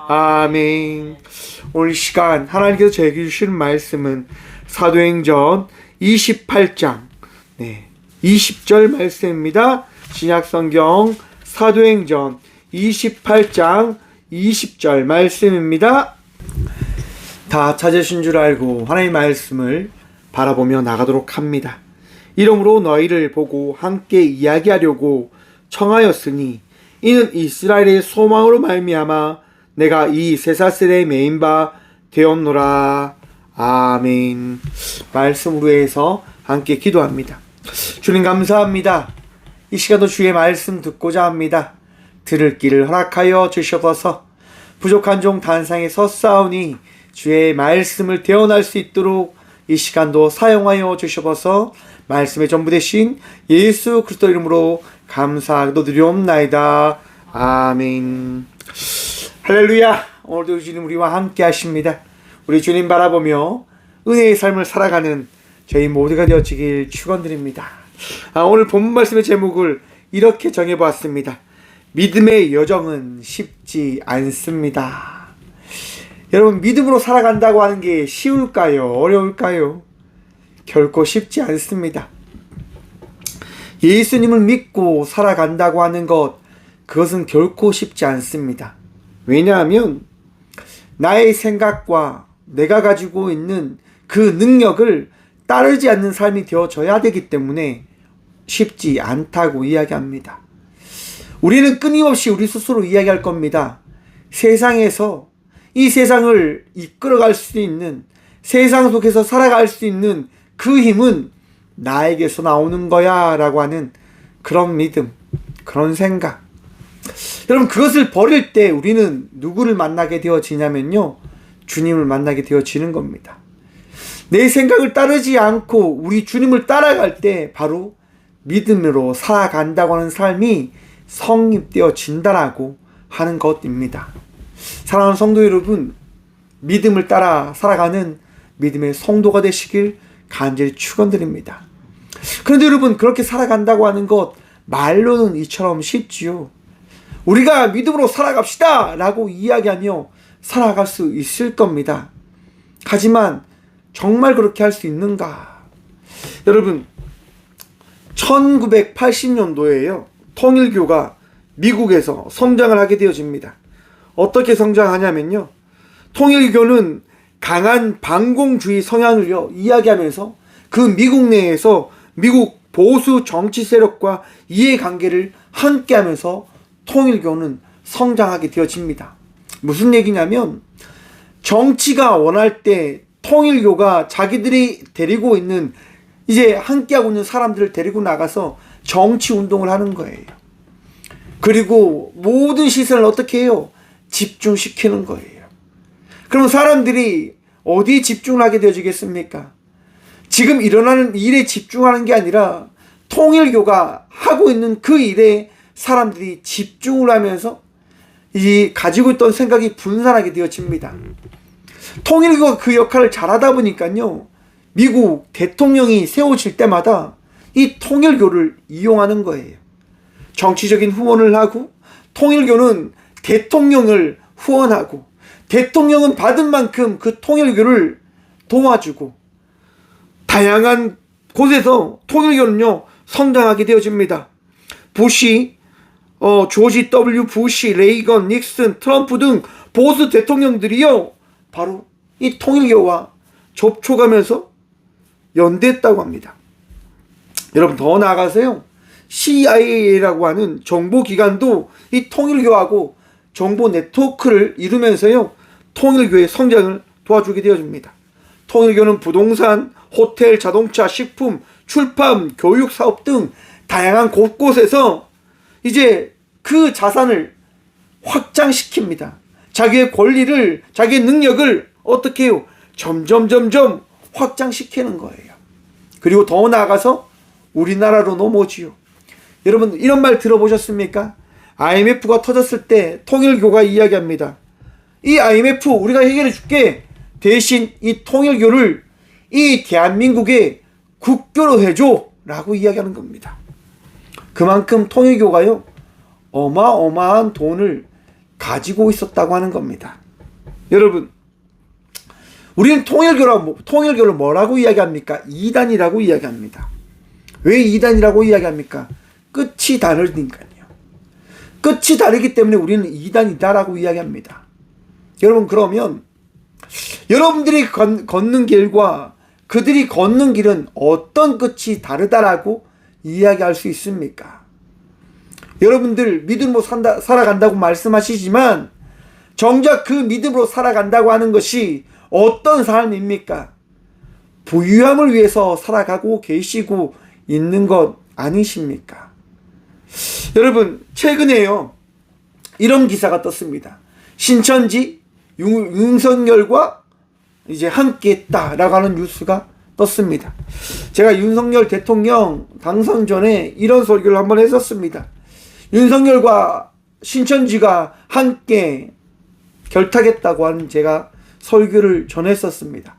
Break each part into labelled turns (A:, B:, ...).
A: 아멘. 오늘 시간 하나님께서 저에게 주신 말씀은 사도행전 28장 20절 말씀입니다. 신약성경 사도행전 28장 20절 말씀입니다. 다 찾으신 줄 알고 하나님의 말씀을 바라보며 나가도록 합니다. 이러므로 너희를 보고 함께 이야기하려고 청하였으니 이는 이스라엘의 소망으로 말미암아 내가 이 쇠사슬에 매인 바 되었노라. 아멘. 말씀으로 해서 함께 기도합니다. 주님 감사합니다. 이 시간도 주의 말씀 듣고자 합니다. 들을 길을 허락하여 주셔서 부족한 종 단상에 섰사오니 주의 말씀을 대언할 수 있도록 이 시간도 사용하여 주셔서 말씀의 전부 되신 예수 그리스도 이름으로 감사하고 드리옵나이다. 아멘. 할렐루야. 오늘도 주님 우리와 함께 하십니다. 우리 주님 바라보며 은혜의 삶을 살아가는 저희 모두가 되어지길 축원드립니다. 오늘 본문 말씀의 제목을 이렇게 정해보았습니다. 믿음의 여정은 쉽지 않습니다. 여러분, 믿음으로 살아간다고 하는 게 쉬울까요? 어려울까요? 결코 쉽지 않습니다. 예수님을 믿고 살아간다고 하는 것, 그것은 결코 쉽지 않습니다. 왜냐하면 나의 생각과 내가 가지고 있는 그 능력을 따르지 않는 삶이 되어져야 되기 때문에 쉽지 않다고 이야기합니다. 우리는 끊임없이 우리 스스로 이야기할 겁니다. 세상에서 이 세상을 이끌어갈 수 있는, 세상 속에서 살아갈 수 있는 그 힘은 나에게서 나오는 거야 라고 하는 그런 믿음, 그런 생각. 여러분, 그것을 버릴 때 우리는 누구를 만나게 되어지냐면요, 주님을 만나게 되어지는 겁니다. 내 생각을 따르지 않고 우리 주님을 따라갈 때 바로 믿음으로 살아간다고 하는 삶이 성립되어진다라고 하는 것입니다. 사랑하는 성도 여러분, 믿음을 따라 살아가는 믿음의 성도가 되시길 간절히 축원드립니다. 그런데 여러분, 그렇게 살아간다고 하는 것 말로는 이처럼 쉽지요. 우리가 믿음으로 살아갑시다 라고 이야기하며 살아갈 수 있을 겁니다. 하지만 정말 그렇게 할 수 있는가? 여러분, 1980년도에요 통일교가 미국에서 성장을 하게 되어집니다. 어떻게 성장하냐면요, 통일교는 강한 반공주의 성향을 이야기하면서 그 미국 내에서 미국 보수 정치 세력과 이해관계를 함께하면서 통일교는 성장하게 되어집니다. 무슨 얘기냐면, 정치가 원할 때 통일교가 자기들이 데리고 있는, 이제 함께하고 있는 사람들을 데리고 나가서 정치 운동을 하는 거예요. 그리고 모든 시선을 어떻게 해요? 집중시키는 거예요. 그럼 사람들이 어디에 집중을 하게 되어지겠습니까? 지금 일어나는 일에 집중하는 게 아니라 통일교가 하고 있는 그 일에 사람들이 집중을 하면서 이 가지고 있던 생각이 분산하게 되어집니다. 통일교가 그 역할을 잘하다 보니까요, 미국 대통령이 세워질 때마다 이 통일교를 이용하는 거예요. 정치적인 후원을 하고, 통일교는 대통령을 후원하고, 대통령은 받은 만큼 그 통일교를 도와주고, 다양한 곳에서 통일교는요 성장하게 되어집니다. 부시, 조지 W. 부시, 레이건, 닉슨, 트럼프 등 보수 대통령들이요 바로 이 통일교와 접촉하면서 연대했다고 합니다. 여러분, 더 나아가서요, CIA라고 하는 정보기관도 이 통일교하고 정보 네트워크를 이루면서요 통일교의 성장을 도와주게 되어집니다. 통일교는 부동산, 호텔, 자동차, 식품, 출판, 교육 사업 등 다양한 곳곳에서 이제 그 자산을 확장시킵니다. 자기의 권리를, 자기의 능력을 어떻게 해요? 점점 확장시키는 거예요. 그리고 더 나아가서 우리나라로 넘어오지요. 여러분, 이런 말 들어보셨습니까? IMF가 터졌을 때 통일교가 이야기합니다. 이 IMF 우리가 해결해 줄게. 대신 이 통일교를 이 대한민국의 국교로 해줘 라고 이야기하는 겁니다. 그만큼 통일교가요 어마어마한 돈을 가지고 있었다고 하는 겁니다. 여러분, 우리는 통일교를 뭐라고 이야기합니까? 이단이라고 이야기합니다. 왜 이단이라고 이야기합니까? 끝이 다르니까요. 끝이 다르기 때문에 우리는 이단이다라고 이야기합니다. 여러분, 그러면 여러분들이 걷는 길과 그들이 걷는 길은 어떤 끝이 다르다라고 이야기할 수 있습니까? 여러분들 믿음으로 살아간다고 말씀하시지만 정작 그 믿음으로 살아간다고 하는 것이 어떤 삶입니까? 부유함을 위해서 살아가고 계시고 있는 것 아니십니까? 여러분, 최근에요, 이런 기사가 떴습니다. 신천지 윤석열과 이제 함께 했다라고 하는 뉴스가 떴습니다. 제가 윤석열 대통령 당선 전에 이런 설교를 한번 했었습니다. 윤석열과 신천지가 함께 결탁했다고 하는 제가 설교를 전했었습니다.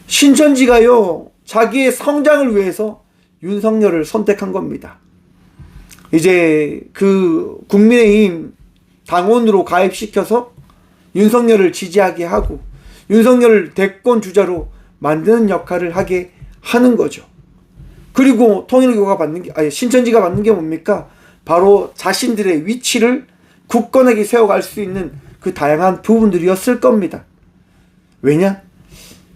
A: 신천지가요, 자기의 성장을 위해서 윤석열을 선택한 겁니다. 이제 그 국민의힘 당원으로 가입시켜서 윤석열을 지지하게 하고 윤석열을 대권 주자로 만드는 역할을 하게 하는 거죠. 그리고 통일교가 신천지가 받는 게 뭡니까? 바로 자신들의 위치를 굳건하게 세워갈 수 있는 그 다양한 부분들이었을 겁니다. 왜냐?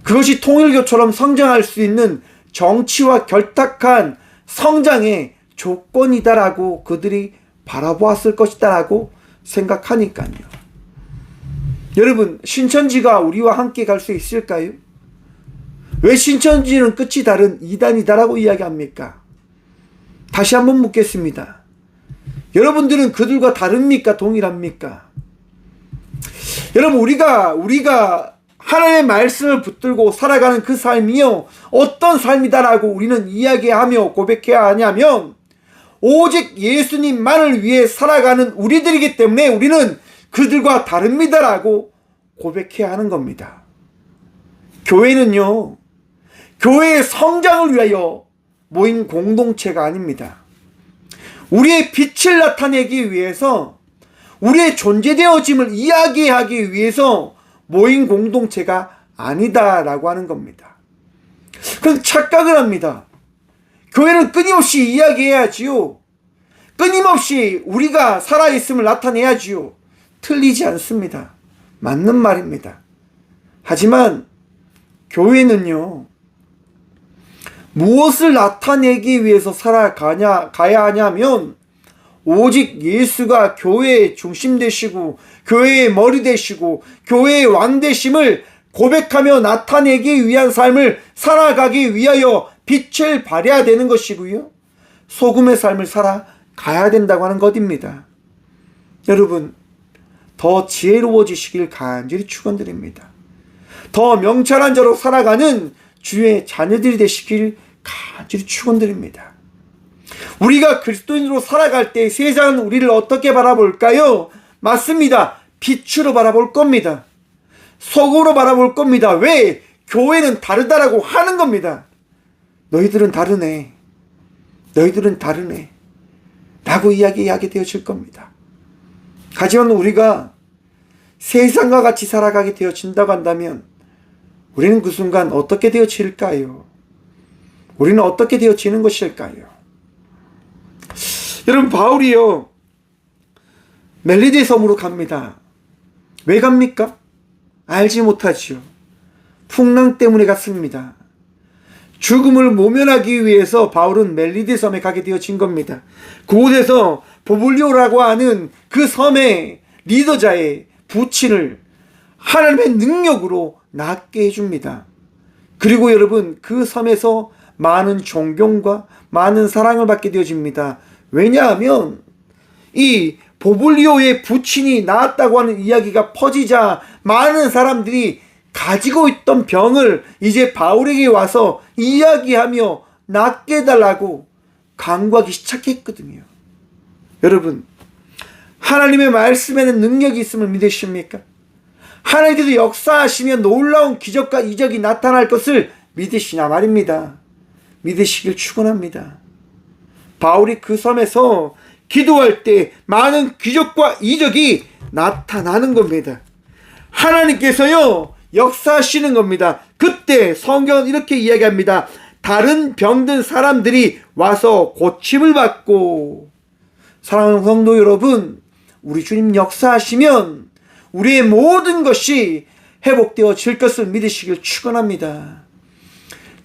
A: 그것이 통일교처럼 성장할 수 있는 정치와 결탁한 성장의 조건이다라고 그들이 바라보았을 것이다라고 생각하니까요. 여러분, 신천지가 우리와 함께 갈 수 있을까요? 왜 신천지는 끝이 다른 이단이다라고 이야기합니까? 다시 한번 묻겠습니다. 여러분들은 그들과 다릅니까? 동일합니까? 여러분, 우리가 하나님의 말씀을 붙들고 살아가는 그 삶이요, 어떤 삶이다라고 우리는 이야기하며 고백해야 하냐면 오직 예수님만을 위해 살아가는 우리들이기 때문에 우리는 그들과 다릅니다라고 고백해야 하는 겁니다. 교회는요, 교회의 성장을 위하여 모인 공동체가 아닙니다. 우리의 빛을 나타내기 위해서, 우리의 존재되어짐을 이야기하기 위해서 모인 공동체가 아니다라고 하는 겁니다. 그럼 착각을 합니다. 교회는 끊임없이 이야기해야지요. 끊임없이 우리가 살아있음을 나타내야지요. 틀리지 않습니다. 맞는 말입니다. 하지만 교회는요, 무엇을 나타내기 위해서 가야 하냐면 오직 예수가 교회의 중심 되시고 교회의 머리 되시고 교회의 왕 되심을 고백하며 나타내기 위한 삶을 살아가기 위하여 빛을 발해야 되는 것이고요, 소금의 삶을 살아가야 된다고 하는 것입니다. 여러분, 더 지혜로워지시길 간절히 축원드립니다. 더 명철한 자로 살아가는 주의 자녀들이 되시길 간절히 축원드립니다. 우리가 그리스도인으로 살아갈 때 세상은 우리를 어떻게 바라볼까요? 맞습니다. 빛으로 바라볼 겁니다. 소금으로 바라볼 겁니다. 왜? 교회는 다르다라고 하는 겁니다. 너희들은 다르네. 너희들은 다르네. 라고 이야기하게 되어질 겁니다. 하지만 우리가 세상과 같이 살아가게 되어진다고 한다면 우리는 그 순간 어떻게 되어질까요? 우리는 어떻게 되어지는 것일까요? 여러분, 바울이요, 멜리데 섬으로 갑니다. 왜 갑니까? 알지 못하지요. 풍랑 때문에 갔습니다. 죽음을 모면하기 위해서 바울은 멜리데 섬에 가게 되어진 겁니다. 그곳에서 보블리오라고 하는 그 섬의 리더자의 부친을 하나님의 능력으로 낫게 해줍니다. 그리고 여러분, 그 섬에서 많은 존경과 많은 사랑을 받게 되어집니다. 왜냐하면 이 보블리오의 부친이 나았다고 하는 이야기가 퍼지자 많은 사람들이 가지고 있던 병을 이제 바울에게 와서 이야기하며 낫게 해달라고 간구하기 시작했거든요. 여러분, 하나님의 말씀에는 능력이 있음을 믿으십니까? 하나님께서 역사하시며 놀라운 기적과 이적이 나타날 것을 믿으시냐 말입니다. 믿으시길 축원합니다. 바울이 그 섬에서 기도할 때 많은 기적과 이적이 나타나는 겁니다. 하나님께서요 역사하시는 겁니다. 그때 성경은 이렇게 이야기합니다. 다른 병든 사람들이 와서 고침을 받고. 사랑하는 성도 여러분, 우리 주님 역사하시면 우리의 모든 것이 회복되어질 것을 믿으시길 축원합니다.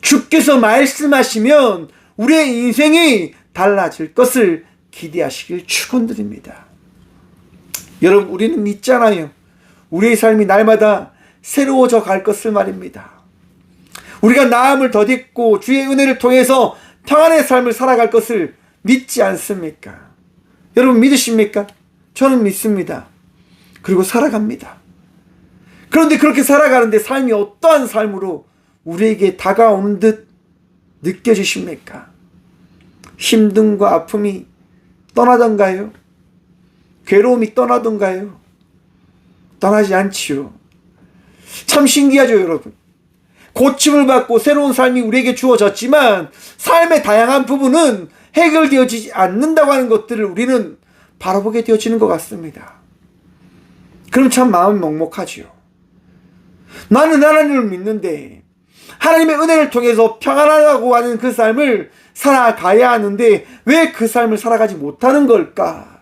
A: 주께서 말씀하시면 우리의 인생이 달라질 것을 기대하시길 축원드립니다. 여러분, 우리는 믿잖아요. 우리의 삶이 날마다 새로워져 갈 것을 말입니다. 우리가 나음을 더딛고 주의 은혜를 통해서 평안의 삶을 살아갈 것을 믿지 않습니까? 여러분 믿으십니까? 저는 믿습니다. 그리고 살아갑니다. 그런데 그렇게 살아가는데 삶이 어떠한 삶으로 우리에게 다가오는 듯 느껴지십니까? 힘듦과 아픔이 떠나던가요? 괴로움이 떠나던가요? 떠나지 않지요. 참 신기하죠, 여러분. 고침을 받고 새로운 삶이 우리에게 주어졌지만 삶의 다양한 부분은 해결되어지지 않는다고 하는 것들을 우리는 바라보게 되어지는 것 같습니다. 그럼 참 마음이 먹먹하지요. 나는 하나님을 믿는데 하나님의 은혜를 통해서 평안하다고 하는 그 삶을 살아가야 하는데 왜 그 삶을 살아가지 못하는 걸까?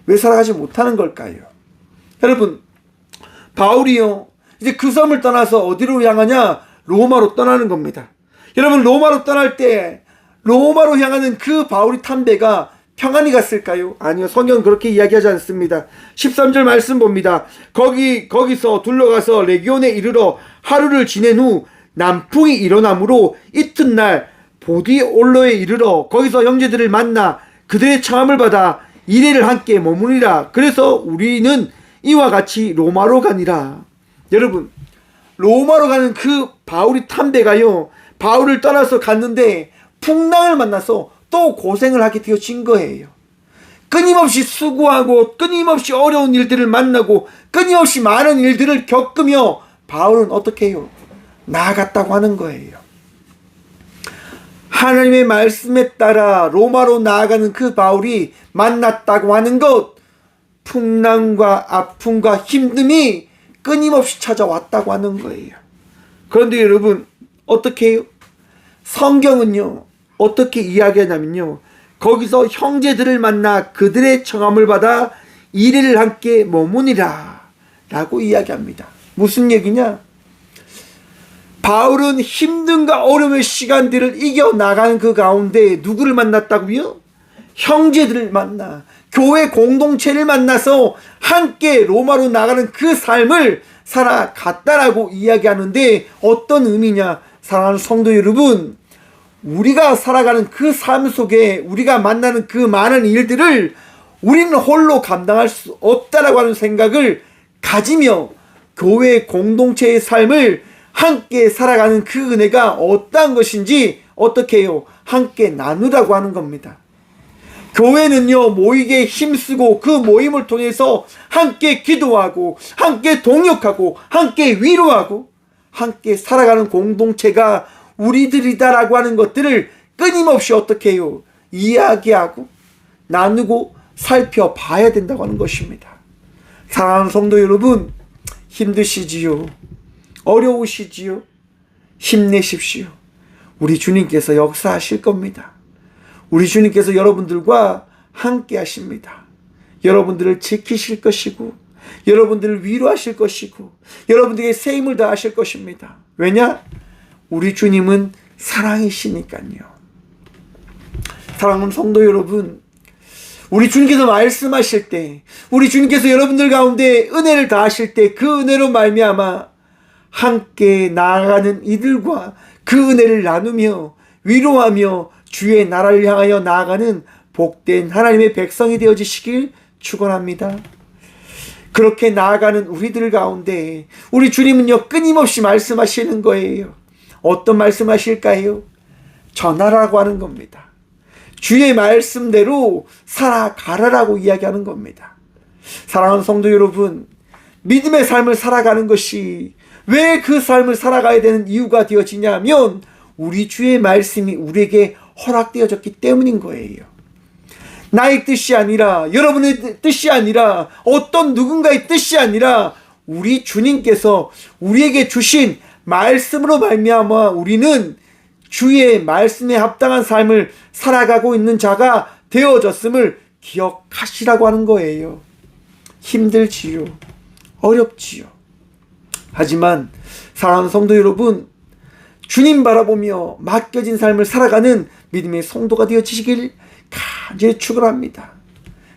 A: 왜 살아가지 못하는 걸까요? 여러분, 바울이요 이제 그 섬을 떠나서 어디로 향하냐? 로마로 떠나는 겁니다. 여러분, 로마로 떠날 때 로마로 향하는 그 바울이 탄 배가 평안히 갔을까요? 아니요, 성경은 그렇게 이야기하지 않습니다. 13절 말씀 봅니다. 거기서 둘러가서 레기온에 이르러 하루를 지낸 후 남풍이 일어나므로 이튿날 보디올로에 이르러 거기서 형제들을 만나 그들의 청함을 받아 이래를 함께 머무니라. 그래서 우리는 이와 같이 로마로 가니라. 여러분, 로마로 가는 그 바울이 탄 배가요 바울을 떠나서 갔는데 풍랑을 만나서 또 고생을 하게 되어진 거예요. 끊임없이 수고하고 끊임없이 어려운 일들을 만나고 끊임없이 많은 일들을 겪으며 바울은 어떻게 해요? 나아갔다고 하는 거예요. 하나님의 말씀에 따라 로마로 나아가는 그 바울이 만났다고 하는 것, 풍랑과 아픔과 힘듦이 끊임없이 찾아왔다고 하는 거예요. 그런데 여러분, 어떻게 해요? 성경은요 어떻게 이야기하냐면요 거기서 형제들을 만나 그들의 청함을 받아 이래를 함께 머무니라 라고 이야기합니다. 무슨 얘기냐? 바울은 힘듦과 어려움의 시간들을 이겨나가는 그 가운데 누구를 만났다고요? 형제들을 만나 교회 공동체를 만나서 함께 로마로 나가는 그 삶을 살아갔다라고 이야기하는데 어떤 의미냐? 사랑하는 성도 여러분, 우리가 살아가는 그 삶 속에 우리가 만나는 그 많은 일들을 우리는 홀로 감당할 수 없다라고 하는 생각을 가지며 교회 공동체의 삶을 함께 살아가는 그 은혜가 어떠한 것인지 어떻게 해요? 함께 나누라고 하는 겁니다. 교회는요 모이게 힘쓰고 그 모임을 통해서 함께 기도하고 함께 동역하고 함께 위로하고 함께 살아가는 공동체가 우리들이다라고 하는 것들을 끊임없이 어떻게 해요? 이야기하고 나누고 살펴봐야 된다고 하는 것입니다. 사랑하는 성도 여러분, 힘드시지요? 어려우시지요? 힘내십시오. 우리 주님께서 역사하실 겁니다. 우리 주님께서 여러분들과 함께 하십니다. 여러분들을 지키실 것이고 여러분들을 위로하실 것이고 여러분들에게 새 힘을 다하실 것입니다. 왜냐? 우리 주님은 사랑이시니까요. 사랑하는 성도 여러분, 우리 주님께서 말씀하실 때 우리 주님께서 여러분들 가운데 은혜를 다하실 때 그 은혜로 말미암아 함께 나아가는 이들과 그 은혜를 나누며 위로하며 주의 나라를 향하여 나아가는 복된 하나님의 백성이 되어지시길 축원합니다. 그렇게 나아가는 우리들 가운데 우리 주님은요 끊임없이 말씀하시는 거예요. 어떤 말씀하실까요? 전하라고 하는 겁니다. 주의 말씀대로 살아가라라고 이야기하는 겁니다. 사랑하는 성도 여러분, 믿음의 삶을 살아가는 것이 왜 그 삶을 살아가야 되는 이유가 되어지냐면 우리 주의 말씀이 우리에게 허락되어졌기 때문인 거예요. 나의 뜻이 아니라, 여러분의 뜻이 아니라, 어떤 누군가의 뜻이 아니라 우리 주님께서 우리에게 주신 말씀으로 말미암아 우리는 주의 말씀에 합당한 삶을 살아가고 있는 자가 되어졌음을 기억하시라고 하는 거예요. 힘들지요. 어렵지요. 하지만 사랑하는 성도 여러분, 주님 바라보며 맡겨진 삶을 살아가는 믿음의 성도가 되어지시길 간절히 축원합니다.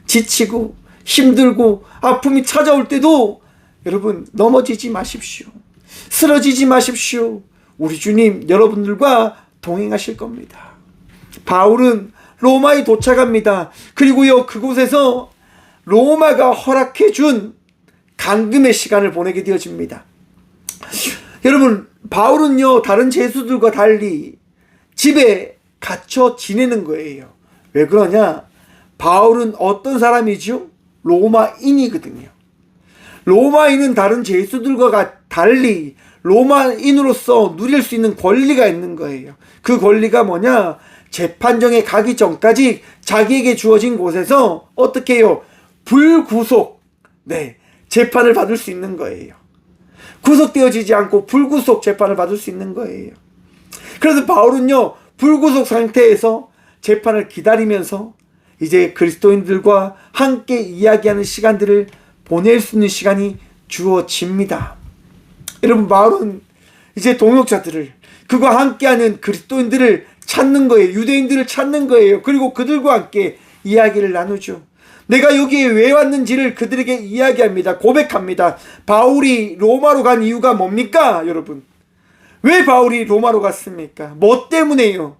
A: 지치고 힘들고 아픔이 찾아올 때도 여러분 넘어지지 마십시오. 쓰러지지 마십시오. 우리 주님 여러분들과 동행하실 겁니다. 바울은 로마에 도착합니다. 그리고요, 그곳에서 로마가 허락해 준 감금의 시간을 보내게 되어집니다. 여러분, 바울은요, 다른 죄수들과 달리 집에 갇혀 지내는 거예요. 왜 그러냐? 바울은 어떤 사람이죠? 로마인이거든요. 로마인은 다른 죄수들과 달리 로마인으로서 누릴 수 있는 권리가 있는 거예요. 그 권리가 뭐냐? 재판정에 가기 전까지 자기에게 주어진 곳에서 어떻게 해요? 불구속, 재판을 받을 수 있는 거예요. 구속되어지지 않고 불구속 재판을 받을 수 있는 거예요. 그래서 바울은요, 불구속 상태에서 재판을 기다리면서 이제 그리스도인들과 함께 이야기하는 시간들을 보낼 수 있는 시간이 주어집니다. 여러분, 바울은 이제 동역자들을, 그와 함께하는 그리스도인들을 찾는 거예요. 유대인들을 찾는 거예요. 그리고 그들과 함께 이야기를 나누죠. 내가 여기에 왜 왔는지를 그들에게 이야기합니다. 고백합니다. 바울이 로마로 간 이유가 뭡니까? 여러분, 왜 바울이 로마로 갔습니까? 뭐 때문에요?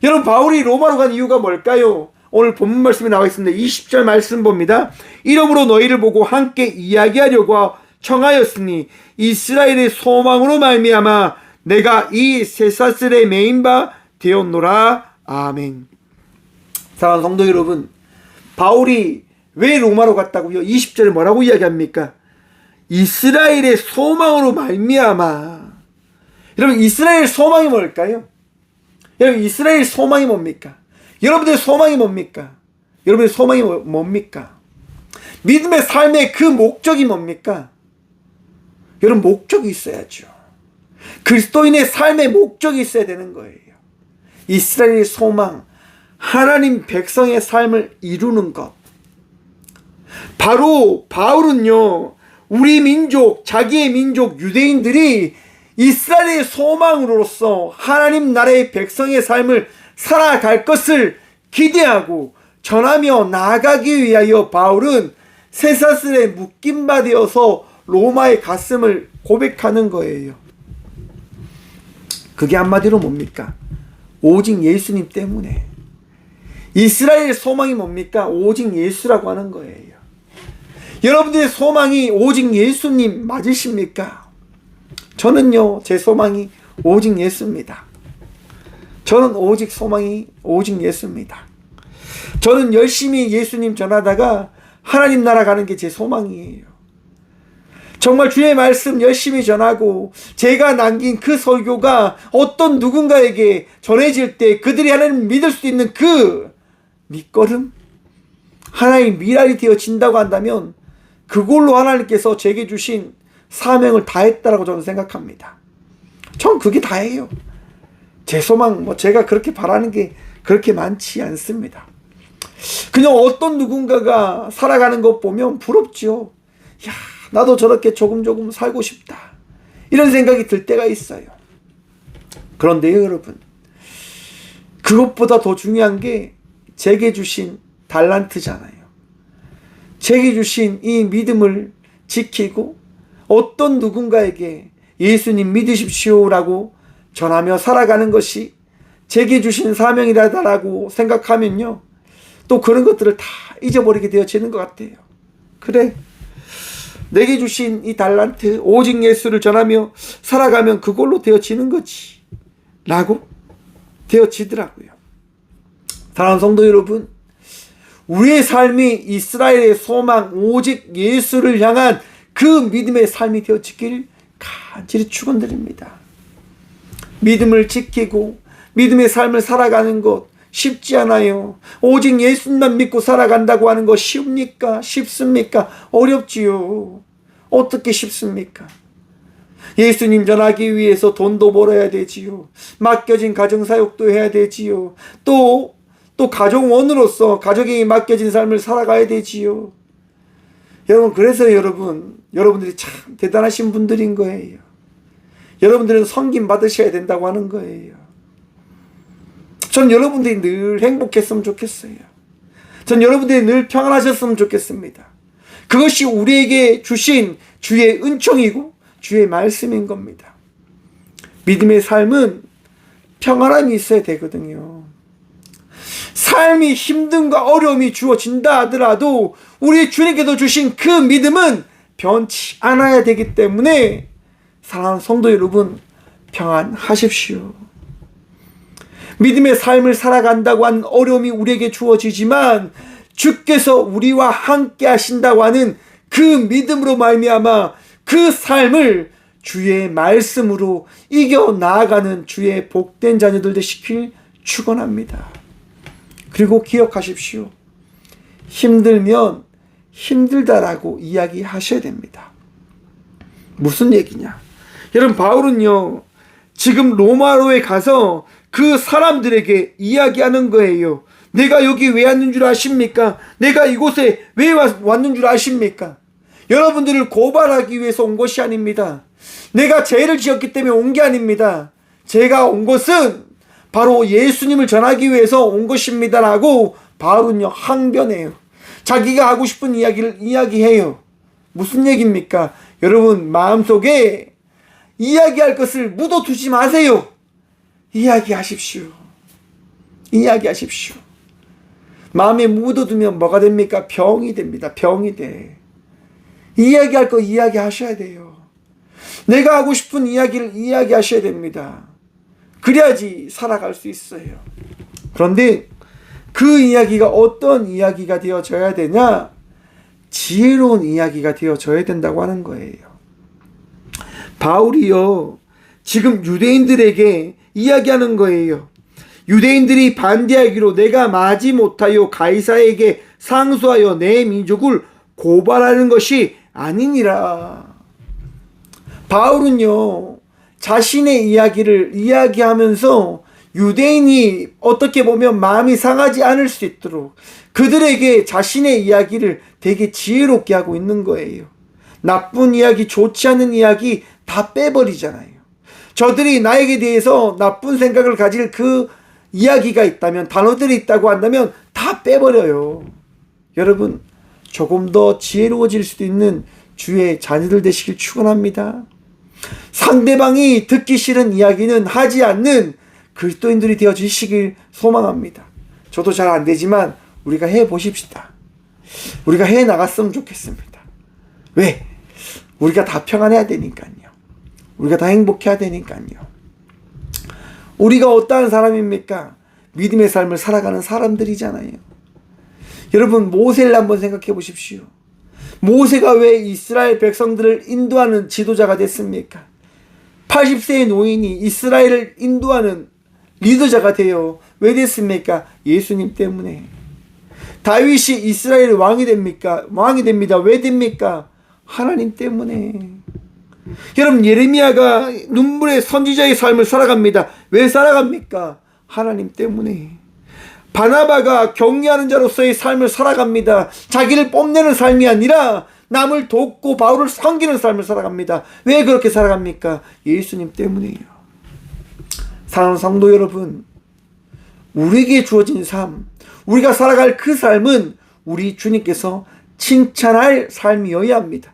A: 여러분, 바울이 로마로 간 이유가 뭘까요? 오늘 본문 말씀에 나와 있습니다. 20절 말씀 봅니다. 이러므로 너희를 보고 함께 이야기하려고 청하였으니 이스라엘의 소망으로 말미암아 내가 이 쇠사슬에 매인 바 되었노라. 아멘. 사랑하는 성도 여러분, 바울이 왜 로마로 갔다고요? 20절에 뭐라고 이야기합니까? 이스라엘의 소망으로 말미암아. 여러분, 이스라엘 소망이 뭘까요? 여러분, 이스라엘 소망이 뭡니까? 여러분들의 소망이 뭡니까? 여러분의 소망이 뭡니까? 믿음의 삶의 그 목적이 뭡니까? 여러분, 목적이 있어야죠. 그리스도인의 삶의 목적이 있어야 되는 거예요. 이스라엘의 소망, 하나님 백성의 삶을 이루는 것. 바로 바울은요, 우리 민족, 자기의 민족 유대인들이 이스라엘의 소망으로서 하나님 나라의 백성의 삶을 살아갈 것을 기대하고 전하며 나아가기 위하여 바울은 쇠사슬에 묶임 바 되어서 로마에 갔음을 고백하는 거예요. 그게 한마디로 뭡니까? 오직 예수님 때문에. 이스라엘의 소망이 뭡니까? 오직 예수라고 하는 거예요. 여러분들의 소망이 오직 예수님 맞으십니까? 저는요, 제 소망이 오직 예수입니다. 저는 오직 소망이 오직 예수입니다. 저는 열심히 예수님 전하다가 하나님 나라 가는 게 제 소망이에요. 정말 주의 말씀 열심히 전하고 제가 남긴 그 설교가 어떤 누군가에게 전해질 때 그들이 하나님을 믿을 수 있는 그 밑거름, 하나의 미랄이 되어진다고 한다면 그걸로 하나님께서 제게 주신 사명을 다했다라고 저는 생각합니다. 전 그게 다예요. 제 소망, 제가 그렇게 바라는 게 그렇게 많지 않습니다. 그냥 어떤 누군가가 살아가는 것 보면 부럽죠. 야, 나도 저렇게 조금 살고 싶다. 이런 생각이 들 때가 있어요. 그런데요, 여러분, 그것보다 더 중요한 게 제게 주신 달란트잖아요. 제게 주신 이 믿음을 지키고 어떤 누군가에게 예수님 믿으십시오라고 전하며 살아가는 것이 제게 주신 사명이라고 생각하면요, 또 그런 것들을 다 잊어버리게 되어지는 것 같아요. 그래, 내게 주신 이 달란트, 오직 예수를 전하며 살아가면 그걸로 되어지는 거지 라고 되어지더라고요. 사랑하는 성도 여러분, 우리의 삶이 이스라엘의 소망, 오직 예수를 향한 그 믿음의 삶이 되어지길 간절히 축원드립니다. 믿음을 지키고 믿음의 삶을 살아가는 것, 쉽지 않아요. 오직 예수님만 믿고 살아간다고 하는 거 쉽습니까? 쉽습니까? 어렵지요. 어떻게 쉽습니까? 예수님 전하기 위해서 돈도 벌어야 되지요. 맡겨진 가정사역도 해야 되지요. 또 가정원으로서 가족에게 맡겨진 삶을 살아가야 되지요. 여러분, 그래서 여러분들이 참 대단하신 분들인 거예요. 여러분들은 섬김 받으셔야 된다고 하는 거예요. 전 여러분들이 늘 행복했으면 좋겠어요. 전 여러분들이 늘 평안하셨으면 좋겠습니다. 그것이 우리에게 주신 주의 은총이고 주의 말씀인 겁니다. 믿음의 삶은 평안함이 있어야 되거든요. 삶이 힘듦과 어려움이 주어진다 하더라도 우리 주님께서 주신 그 믿음은 변치 않아야 되기 때문에 사랑하는 성도 여러분, 평안하십시오. 믿음의 삶을 살아간다고 하는 어려움이 우리에게 주어지지만 주께서 우리와 함께 하신다고 하는 그 믿음으로 말미암아 그 삶을 주의 말씀으로 이겨나가는 주의 복된 자녀들 되시길 축원합니다. 그리고 기억하십시오. 힘들면 힘들다라고 이야기하셔야 됩니다. 무슨 얘기냐? 여러분, 바울은요, 지금 로마로에 가서 그 사람들에게 이야기하는 거예요. 내가 여기 왜 왔는 줄 아십니까? 내가 이곳에 왜 왔는 줄 아십니까? 여러분들을 고발하기 위해서 온 것이 아닙니다. 내가 죄를 지었기 때문에 온 게 아닙니다. 제가 온 것은 바로 예수님을 전하기 위해서 온 것입니다라고 바울은요, 항변해요. 자기가 하고 싶은 이야기를 이야기해요. 무슨 얘기입니까? 여러분, 마음속에 이야기할 것을 묻어두지 마세요. 이야기하십시오. 이야기하십시오. 마음에 묻어두면 뭐가 됩니까? 병이 됩니다. 병이 돼. 이야기할 거 이야기하셔야 돼요. 내가 하고 싶은 이야기를 이야기하셔야 됩니다. 그래야지 살아갈 수 있어요. 그런데 그 이야기가 어떤 이야기가 되어져야 되냐? 지혜로운 이야기가 되어져야 된다고 하는 거예요. 바울이요, 지금 유대인들에게 이야기하는 거예요. 유대인들이 반대하기로 내가 마지못하여 가이사에게 상소하여 내 민족을 고발하는 것이 아니니라. 바울은요, 자신의 이야기를 이야기하면서 유대인이 어떻게 보면 마음이 상하지 않을 수 있도록 그들에게 자신의 이야기를 되게 지혜롭게 하고 있는 거예요. 나쁜 이야기, 좋지 않은 이야기 다 빼버리잖아요. 저들이 나에게 대해서 나쁜 생각을 가질 그 이야기가 있다면, 단어들이 있다고 한다면 다 빼버려요. 여러분, 조금 더 지혜로워질 수도 있는 주의 자녀들 되시길 축원합니다. 상대방이 듣기 싫은 이야기는 하지 않는 그리스도인들이 되어주시길 소망합니다. 저도 잘 안 되지만 우리가 해보십시다. 우리가 해나갔으면 좋겠습니다. 왜? 우리가 다 평안해야 되니까요. 우리가 다 행복해야 되니까요. 우리가 어떠한 사람입니까? 믿음의 삶을 살아가는 사람들이잖아요. 여러분, 모세를 한번 생각해 보십시오. 모세가 왜 이스라엘 백성들을 인도하는 지도자가 됐습니까? 80세의 노인이 이스라엘을 인도하는 리더자가 되어 왜 됐습니까? 예수님 때문에. 다윗이 이스라엘 왕이 됩니까? 왕이 됩니다. 왜 됩니까? 하나님 때문에. 여러분, 예레미야가 눈물의 선지자의 삶을 살아갑니다. 왜 살아갑니까? 하나님 때문에. 바나바가 격려하는 자로서의 삶을 살아갑니다. 자기를 뽐내는 삶이 아니라 남을 돕고 바울을 섬기는 삶을 살아갑니다. 왜 그렇게 살아갑니까? 예수님 때문이에요. 사랑하는 성도 여러분, 우리에게 주어진 삶, 우리가 살아갈 그 삶은 우리 주님께서 칭찬할 삶이어야 합니다.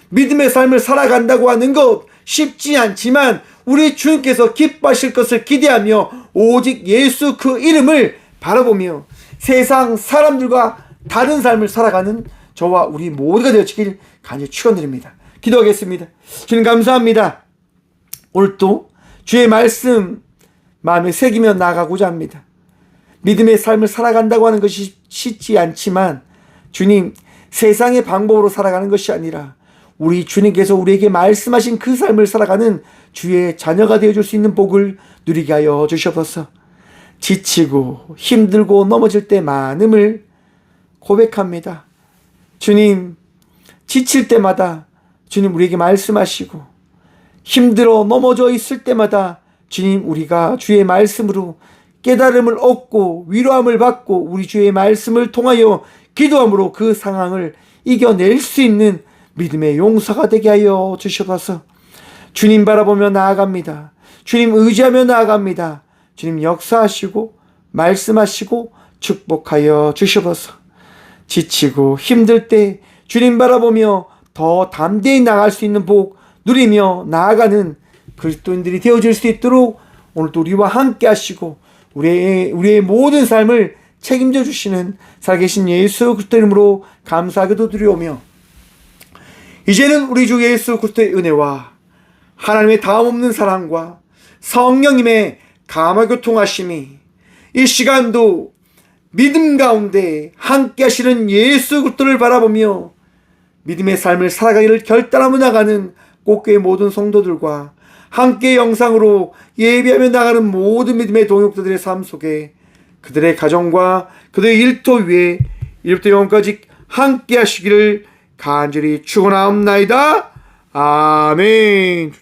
A: 믿음의 삶을 살아간다고 하는 것 쉽지 않지만 우리 주님께서 기뻐하실 것을 기대하며 오직 예수 그 이름을 바라보며 세상 사람들과 다른 삶을 살아가는 저와 우리 모두가 되어지길 간절히 축원드립니다. 기도하겠습니다. 주님, 감사합니다. 오늘도 주의 말씀 마음에 새기며 나아가고자 합니다. 믿음의 삶을 살아간다고 하는 것이 쉽지 않지만 주님, 세상의 방법으로 살아가는 것이 아니라 우리 주님께서 우리에게 말씀하신 그 삶을 살아가는 주의 자녀가 되어줄 수 있는 복을 누리게 하여 주시옵소서. 지치고 힘들고 넘어질 때 많음을 고백합니다. 주님, 지칠 때마다 주님 우리에게 말씀하시고, 힘들어 넘어져 있을 때마다 주님 우리가 주의 말씀으로 깨달음을 얻고 위로함을 받고 우리 주의 말씀을 통하여 기도함으로 그 상황을 이겨낼 수 있는 믿음의 용사가 되게 하여 주셔서 주님 바라보며 나아갑니다. 주님 의지하며 나아갑니다. 주님 역사하시고 말씀하시고 축복하여 주셔서 지치고 힘들 때 주님 바라보며 더 담대히 나아갈 수 있는 복 누리며 나아가는 그리스도인들이 되어질 수 있도록 오늘도 우리와 함께 하시고 우리의 모든 삶을 책임져 주시는 살아계신 예수 그리스도 이름으로 감사하게도 드리오며, 이제는 우리 주 예수 그리스도의 은혜와 하나님의 다음없는 사랑과 성령님의 감화교통하심이 이 시간도 믿음 가운데 함께 하시는 예수 그리스도를 바라보며 믿음의 삶을 살아가기를 결단하며 나가는 꽃교회 모든 성도들과 함께 영상으로 예배하며 나가는 모든 믿음의 동역자들의 삶 속에 그들의 가정과 그들의 일터 위에 이제부터 영원까지 함께 하시기를 간절히 축원하옵나이다. 아멘.